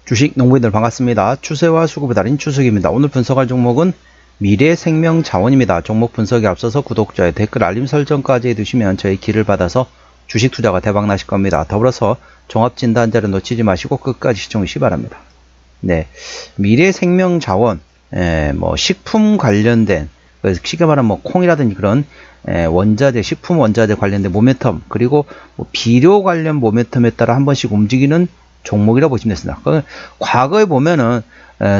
주식 농부인들 반갑습니다. 추세와 수급의 달인 추석입니다. 오늘 분석할 종목은 미래생명자원입니다. 종목 분석에 앞서서 구독자의 댓글 알림 설정까지 해두시면 저희 길을 받아서 주식 투자가 대박 나실 겁니다. 더불어서 종합진단자를 놓치지 마시고 끝까지 시청하시기 바랍니다. 네, 미래생명자원, 식품 관련된, 쉽게 말하면 콩이라든지 그런 원자재, 식품 원자재 관련된 모멘텀, 그리고 비료 관련 모멘텀에 따라 한 번씩 움직이는 종목이라고 보시면 됐습니다. 과거에 보면은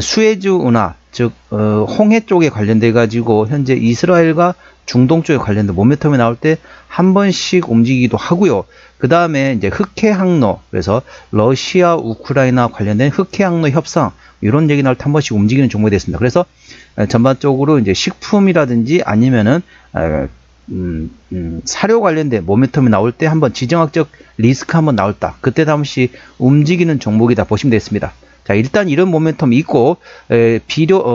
수에즈 운하, 즉 홍해 쪽에 관련돼 가지고 현재 이스라엘과 중동 쪽에 관련된 모멘텀이 나올 때 한 번씩 움직이기도 하고요. 그 다음에 이제 흑해 항로, 그래서 러시아 우크라이나 관련된 흑해 항로 협상 이런 얘기 나올 때 한 번씩 움직이는 종목이 됐습니다. 그래서 전반적으로 이제 식품이라든지 아니면은 사료 관련된 모멘텀이 나올 때 한번 지정학적 리스크 한번 나올다. 그때 한 번씩 움직이는 종목이다 보시면 되겠습니다. 자, 일단 이런 모멘텀이 있고,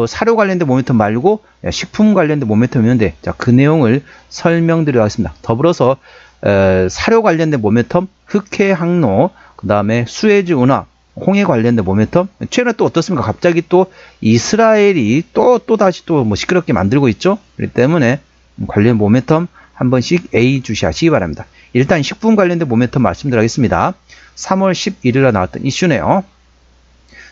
사료 관련된 모멘텀 말고 식품 관련된 모멘텀이 있는데, 자, 그 내용을 설명드리겠습니다. 더불어서 사료 관련된 모멘텀, 흑해 항로, 그 다음에 수에즈 운하, 홍해 관련된 모멘텀. 최근에 또 어떻습니까? 갑자기 또 이스라엘이 또 다시 또 뭐 시끄럽게 만들고 있죠. 그렇기 때문에 관련 모멘텀 한 번씩 A 주시하시기 바랍니다. 일단 식품 관련된 모멘텀 말씀드리겠습니다. 3월 11일에 나왔던 이슈네요.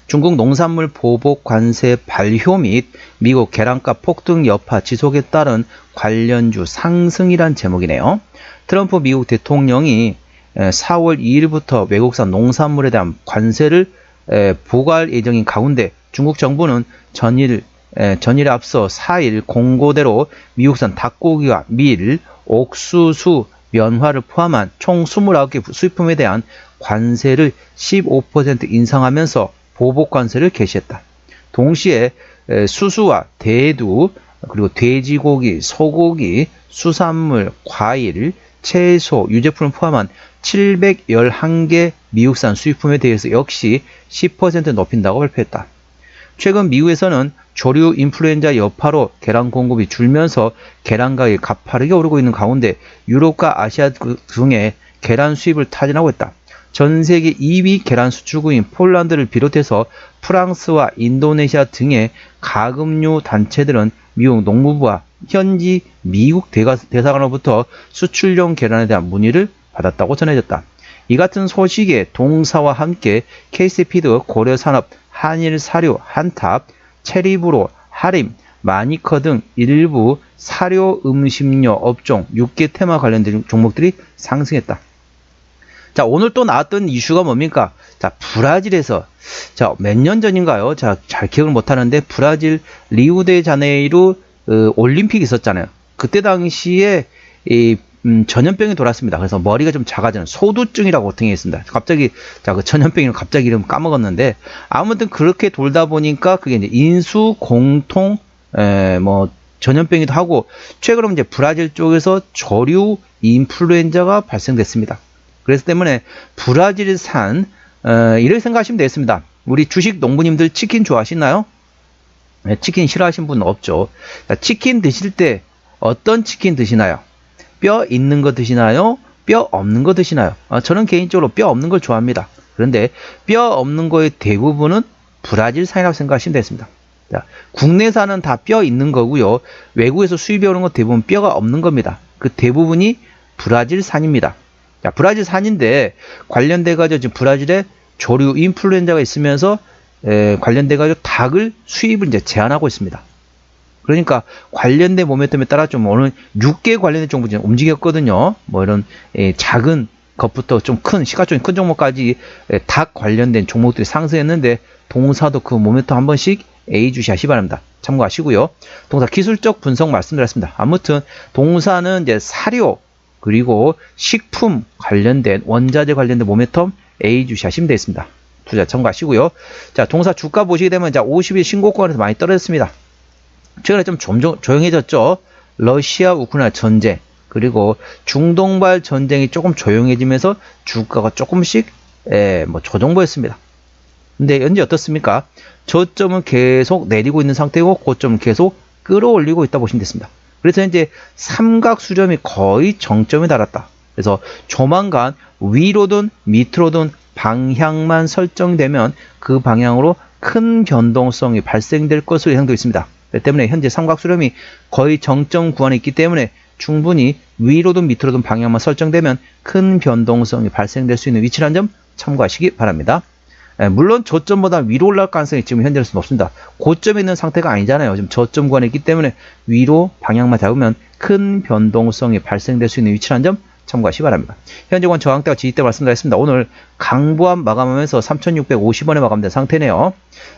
중국 농산물 보복 관세 발효 및 미국 계란값 폭등 여파 지속에 따른 관련주 상승이란 제목이네요. 트럼프 미국 대통령이 4월 2일부터 외국산 농산물에 대한 관세를 부과할 예정인 가운데 중국 정부는 전일에 앞서 4일 공고대로 미국산 닭고기와 밀, 옥수수, 면화를 포함한 총 29개 수입품에 대한 관세를 15% 인상하면서 보복 관세를 개시했다. 동시에 수수와 대두, 그리고 돼지고기, 소고기, 수산물, 과일, 채소, 유제품을 포함한 711개 미국산 수입품에 대해서 역시 10% 높인다고 발표했다. 최근 미국에서는 조류 인플루엔자 여파로 계란 공급이 줄면서 계란 가격이 가파르게 오르고 있는 가운데 유럽과 아시아 등의 계란 수입을 타진하고 있다. 전 세계 2위 계란 수출국인 폴란드를 비롯해서 프랑스와 인도네시아 등의 가금류 단체들은 미국 농무부와 현지 미국 대사관으로부터 수출용 계란에 대한 문의를 받았다고 전해졌다. 이 같은 소식에 동사와 함께 KC피드, 고려산업, 한일사료, 한탑, 체리브로, 하림, 마니커 등 일부 사료 음식료 업종 6개 테마 관련된 종목들이 상승했다. 자, 오늘 또 나왔던 이슈가 뭡니까? 자, 브라질에서, 자, 몇 년 전인가요? 자, 잘 기억을 못 하는데, 브라질 리우데자네이루 올림픽이 있었잖아요. 그때 당시에 전염병이 돌았습니다. 그래서 머리가 좀 작아지는 소두증이라고 등에 있습니다. 갑자기, 자, 그 전염병이 갑자기 이름 까먹었는데, 아무튼 그렇게 돌다 보니까 그게 이제 인수 공통, 전염병이기도 하고, 최근에 이제 브라질 쪽에서 조류 인플루엔자가 발생됐습니다. 그래서 때문에 브라질산 이렇게 생각하시면 되겠습니다. 우리 주식 농부님들 치킨 좋아하시나요? 네, 치킨 싫어하시는 분은 없죠. 자, 치킨 드실 때 어떤 치킨 드시나요? 뼈 있는 거 드시나요? 뼈 없는 거 드시나요? 저는 개인적으로 뼈 없는 걸 좋아합니다. 그런데 뼈 없는 거의 대부분은 브라질산이라고 생각하시면 되겠습니다. 자, 국내산은 다 뼈 있는 거고요. 외국에서 수입해 오는 건 대부분 뼈가 없는 겁니다. 그 대부분이 브라질산입니다. 자, 브라질산인데 관련돼가지고 지금 브라질에 조류 인플루엔자가 있으면서 관련돼가지고 닭을 수입을 이제 제한하고 있습니다. 그러니까 관련된 모멘텀에 따라 좀 오늘 6개 관련된 종목이 움직였거든요. 뭐 이런 작은 것부터 좀 큰 시가총액 큰 종목까지 닭 관련된 종목들이 상승했는데 동사도 그 모멘텀 한 번씩 A 주시하시 바랍니다. 참고하시고요. 동사 기술적 분석 말씀드렸습니다. 아무튼 동사는 이제 사료 그리고 식품 관련된 원자재 관련된 모멘텀 A 주시하시면 되겠습니다. 투자 참고하시고요. 자, 동사 주가 보시게 되면 자 50일 신고가에서 많이 떨어졌습니다. 최근에 좀 조용해졌죠. 러시아 우크라이나 전쟁 그리고 중동발 전쟁이 조금 조용해지면서 주가가 조금씩 조정보였습니다. 근데 현재 어떻습니까? 저점은 계속 내리고 있는 상태고 고점은 계속 끌어올리고 있다 보시면 됐습니다. 그래서 이제 삼각 수렴이 거의 정점에 달았다. 그래서 조만간 위로든 밑으로든 방향만 설정되면 그 방향으로 큰 변동성이 발생될 것으로 예상되고 있습니다. 그렇기 때문에 현재 삼각수렴이 거의 정점 구간에 있기 때문에 충분히 위로든 밑으로든 방향만 설정되면 큰 변동성이 발생될 수 있는 위치라는 점 참고하시기 바랍니다. 물론 저점보다 위로 올라갈 가능성이 지금 현재로서 높습니다. 고점에 있는 상태가 아니잖아요. 지금 저점 구간에 있기 때문에 위로 방향만 잡으면 큰 변동성이 발생될 수 있는 위치라는 점 참고하시기 바랍니다. 현재 권 저항대와 지지대 말씀드렸습니다. 오늘 강보합 마감하면서 3,650원에 마감된 상태네요.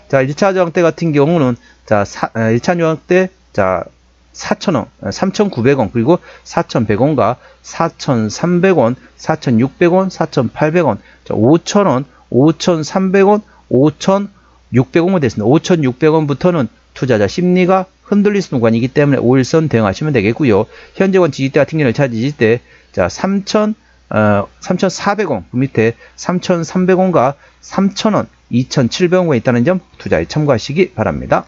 자, 1차 저항대 같은 경우는 자, 1차 저항대 자 4,000원, 3,900원, 그리고 4,100원과 4,300원, 4,600원, 4,800원, 5,000원, 5,300원, 5,600원이 됐습니다. 5,600원부터는 투자자 심리가 흔들릴 수 있는 구간이기 때문에 5일선 대응하시면 되겠고요. 현재권 지지대 같은 경우는 1차 지지대 자 3,400원 그 밑에 3,300원과 3,000원, 2,700원에 있다는 점 투자에 참고하시기 바랍니다.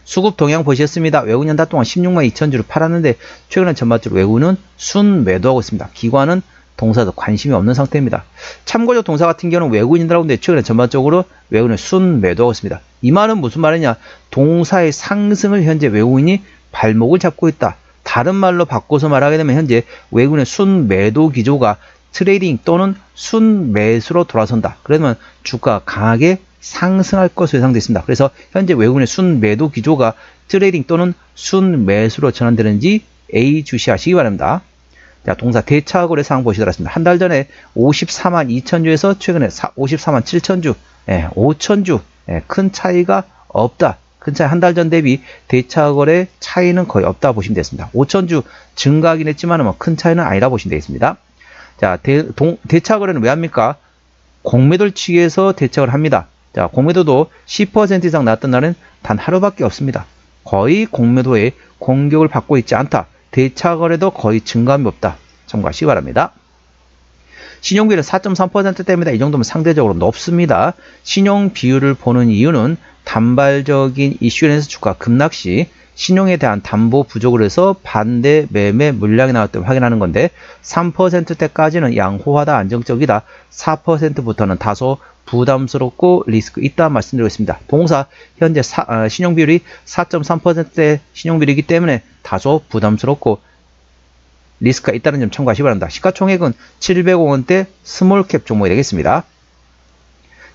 수급 동향 보셨습니다. 외국인 연달 동안 16만 2천 주를 팔았는데 최근에 전반적으로 외국인은 순 매도하고 있습니다. 기관은 동사도 관심이 없는 상태입니다. 참고적 동사 같은 경우는 외국인이라고 하는데 최근에 전반적으로 외국인은 순 매도하고 있습니다. 이 말은 무슨 말이냐? 동사의 상승을 현재 외국인이 발목을 잡고 있다. 다른 말로 바꿔서 말하게 되면 현재 외국인의 순 매도 기조가 트레이딩 또는 순 매수로 돌아선다. 그러면 주가 강하게 상승할 것으로 예상됐습니다. 그래서 현재 외국인의 순 매도 기조가 트레이딩 또는 순 매수로 전환되는지 A 주시하시기 바랍니다. 자, 동사 대차거래 상황 보시더라습니다. 한 달 전에 54만 2천 주에서 최근에 54만 7천 주, 5천 주, 큰 차이가 없다. 큰 차이 한 달 전 대비 대차거래 차이는 거의 없다 보시면 되겠습니다. 5천 주 증가하긴 했지만 뭐 큰 차이는 아니라 보시면 되겠습니다. 자, 대차거래는 왜 합니까? 공매도를 취해서 대차거래를 합니다. 자, 공매도도 10% 이상 나왔던 날은 단 하루밖에 없습니다. 거의 공매도에 공격을 받고 있지 않다. 대차거래도 거의 증감이 없다. 참고하시기 바랍니다. 신용비율은 4.3%대입니다. 이 정도면 상대적으로 높습니다. 신용 비율을 보는 이유는 단발적인 이슈에서 주가 급락시 신용에 대한 담보 부족을 해서 반대 매매 물량이 나왔기 때문에 확인하는 건데 3%대까지는 양호하다 안정적이다. 4%부터는 다소 부담스럽고 리스크 있다 말씀드리고 있습니다. 동사 현재 신용비율이 4.3%대 신용비율이기 때문에 다소 부담스럽고 리스크가 있다는 점 참고하시기 바랍니다. 시가총액은 700억원대 스몰캡 종목이 되겠습니다.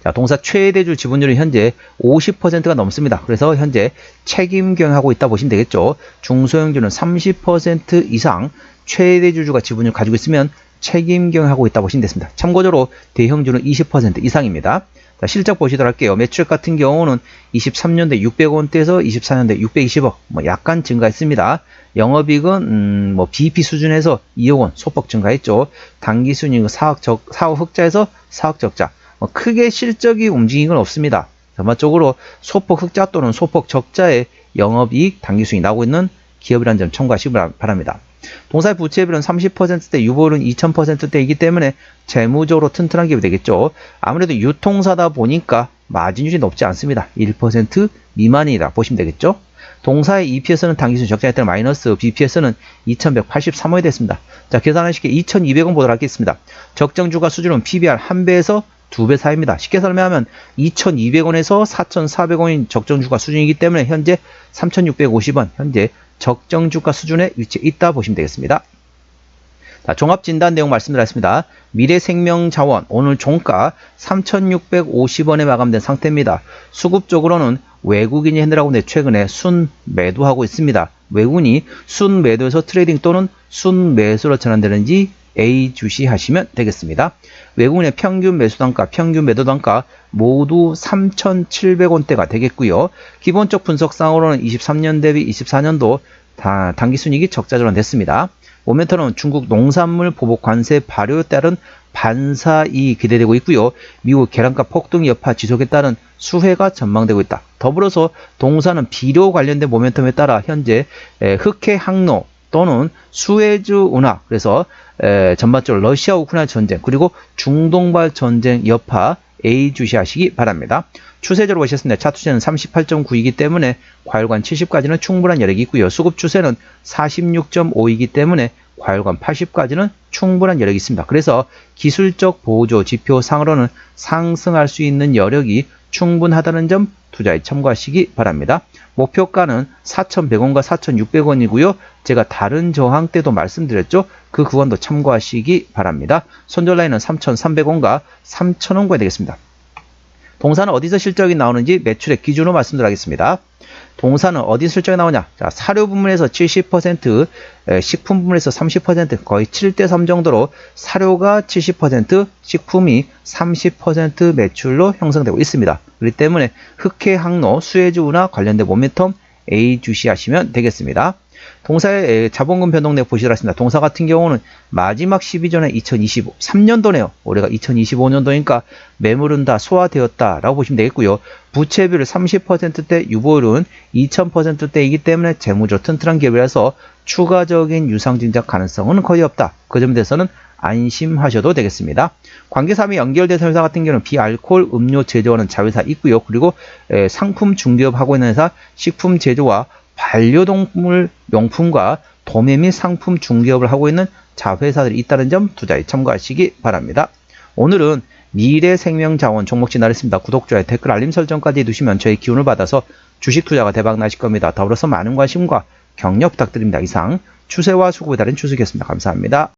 자, 동사 최대주 지분율은 현재 50%가 넘습니다. 그래서 현재 책임 경영하고 있다 보시면 되겠죠. 중소형주는 30% 이상 최대주주가 지분율 가지고 있으면 책임 경영하고 있다 보시면 되겠습니다. 참고적으로 대형주는 20% 이상입니다. 자, 실적 보시도록 할게요. 매출액 같은 경우는 23년대 600원대에서 24년대 620억, 약간 증가했습니다. 영업이익은 BEP 수준에서 2억원 소폭 증가했죠. 당기순이익은 4억 흑자에서 4억 적자. 크게 실적이 움직인 건 없습니다. 전반적으로 소폭 흑자 또는 소폭 적자의 영업이익 당기순이 나오고 있는 기업이라는 점 참고하시기 바랍니다. 동사의 부채비율은 30%대, 유보율은 2000%대이기 때문에 재무적으로 튼튼한 기업이 되겠죠. 아무래도 유통사다 보니까 마진율이 높지 않습니다. 1% 미만이라 보시면 되겠죠. 동사의 EPS는 당기순 적자에 따른 마이너스, BPS는 2183원이 됐습니다. 자, 계산하기 쉽게 2200원 보도록 하겠습니다. 적정주가 수준은 PBR 1배에서 2배 사이입니다. 쉽게 설명하면 2200원에서 4400원인 적정주가 수준이기 때문에 현재 3650원, 현재 적정주가 수준에 위치해 있다 보시면 되겠습니다. 자, 종합진단 내용 말씀드렸습니다. 미래생명자원 오늘 종가 3650원에 마감된 상태입니다. 수급적으로는 외국인이 핸들하고 있는데 최근에 순매도하고 있습니다. 외국인이 순매도에서 트레이딩 또는 순매수로 전환되는지 A 주시하시면 되겠습니다. 외국인의 평균 매수단가, 평균 매도단가 모두 3,700원대가 되겠고요. 기본적 분석상으로는 23년 대비 24년도 당기순이익이 적자 전환됐습니다. 모멘텀은 중국 농산물 보복 관세 발효에 따른 반사이익이 기대되고 있고요. 미국 계란값 폭등 여파 지속에 따른 수혜가 전망되고 있다. 더불어서 동사는 비료 관련된 모멘텀에 따라 현재 흑해 항로 또는 수에즈 운하, 그래서 전반적으로 러시아 우크라이나 전쟁 그리고 중동발 전쟁 여파 A 주시하시기 바랍니다. 추세적으로 보셨습니다. 차트추세는 38.9이기 때문에 과열관 70까지는 충분한 여력이 있고요. 수급 추세는 46.5이기 때문에 과열관 80까지는 충분한 여력이 있습니다. 그래서 기술적 보조 지표상으로는 상승할 수 있는 여력이 충분하다는 점 투자에 참고하시기 바랍니다. 목표가는 4,100원과 4,600원이고요. 제가 다른 저항 때도 말씀드렸죠. 그 구간도 참고하시기 바랍니다. 손절 라인은 3,300원과 3,000원까지 되겠습니다. 동사는 어디서 실적이 나오는지 매출액 기준으로 말씀드리겠습니다. 동사는 어디서 실적이 나오냐? 자, 사료 부문에서 70%, 식품 부문에서 30%, 거의 7대3 정도로 사료가 70%, 식품이 30% 매출로 형성되고 있습니다. 그렇기 때문에 흑해 항로, 수혜주나 관련된 모멘텀 A 주시하시면 되겠습니다. 동사의 자본금 변동액 보시도록 하겠습니다. 동사 같은 경우는 마지막 12전에 2025, 3년도네요. 올해가 2025년도니까 매물은 다 소화되었다라고 보시면 되겠고요. 부채비율 30%대, 유보율은 2000%대이기 때문에 재무적 튼튼한 기업이라서 추가적인 유상 진작 가능성은 거의 없다. 그 점에 대해서는 안심하셔도 되겠습니다. 관계사업이 연결된 회사 같은 경우는 비알코올 음료 제조하는 자회사 있고요. 그리고 상품 중개업 하고 있는 회사, 식품 제조와 반려동물 명품과 도매 및 상품 중개업을 하고 있는 자회사들이 있다는 점 투자에 참고하시기 바랍니다. 오늘은 미래생명자원 종목 진단했습니다. 구독, 좋아요, 댓글, 알림 설정까지 해두시면 저희 기운을 받아서 주식 투자가 대박 나실 겁니다. 더불어서 많은 관심과 격려 부탁드립니다. 이상 추세와 수급에 따른 추석이었습니다. 감사합니다.